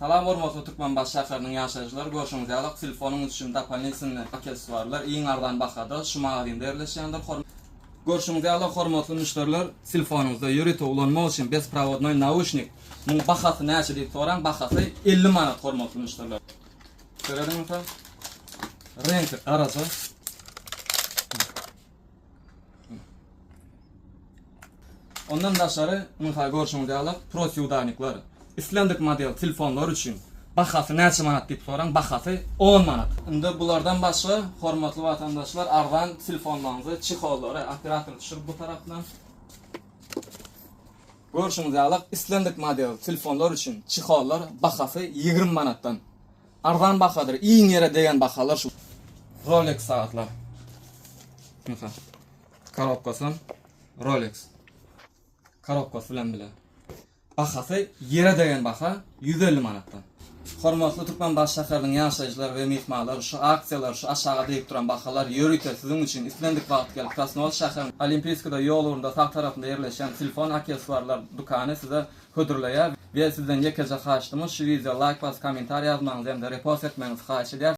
Salam hormatly Türkmen baş şäheriniň ýaşaýjylary, görüşüňiz ýalyk telefonuňyz üçin dapalnisinli aksesuarlar iň ardan bahada şu magazynda ýerleşýändir. Görüşüňiz ýalyk hormatly müşteriler, telefonuňyzda ýöretip ulanmak üçin besprovodnoy naushnik bahasy näçe diýip soraň, bahasy 50 manat hormatly müşteriler. Göreňizmi? Renk araca. Ondan daşary, muhal görüşüňiz ýalyk pro syudaniklar. İslendik model telefonlar üçün bahasy näçe manat diýip soraň, bahasy 10 manat. Indi bulardan başga hormatly vatandaşlar argan telefonlaryňyzy çyhollary operator düşürüp bu tarapdan. Görüşüňiz ýalyk islendik model telefonlar üçün çyhollar bahasy 20 manatdan. Argan bahadyr, iň ýere degen bahalar şu. Rolex saatlar. Muhal. Korobkasy Rolex. Korobkasy bilen bile. Bahasy ýere degen baha 150 manatdan. Hormatly Türkmen baş şäheriniň ýaşaýjylary we mehmanlar, şu aksiýalar, şu aşağı diýip duran bahalar ýöretip siziň üçin islendik wagt gelip Krasnoyar şäheriniň Olimpiýskada ýollarynda sağ tarapynda ýerleşen telefon aksesuarlar dukany size hödürleýär we sizden ýekeje haýyşdymyz. Şu video like bas, kommentariýa ýazmaňyz, hem-de repost etmeňiz haýyş edýär.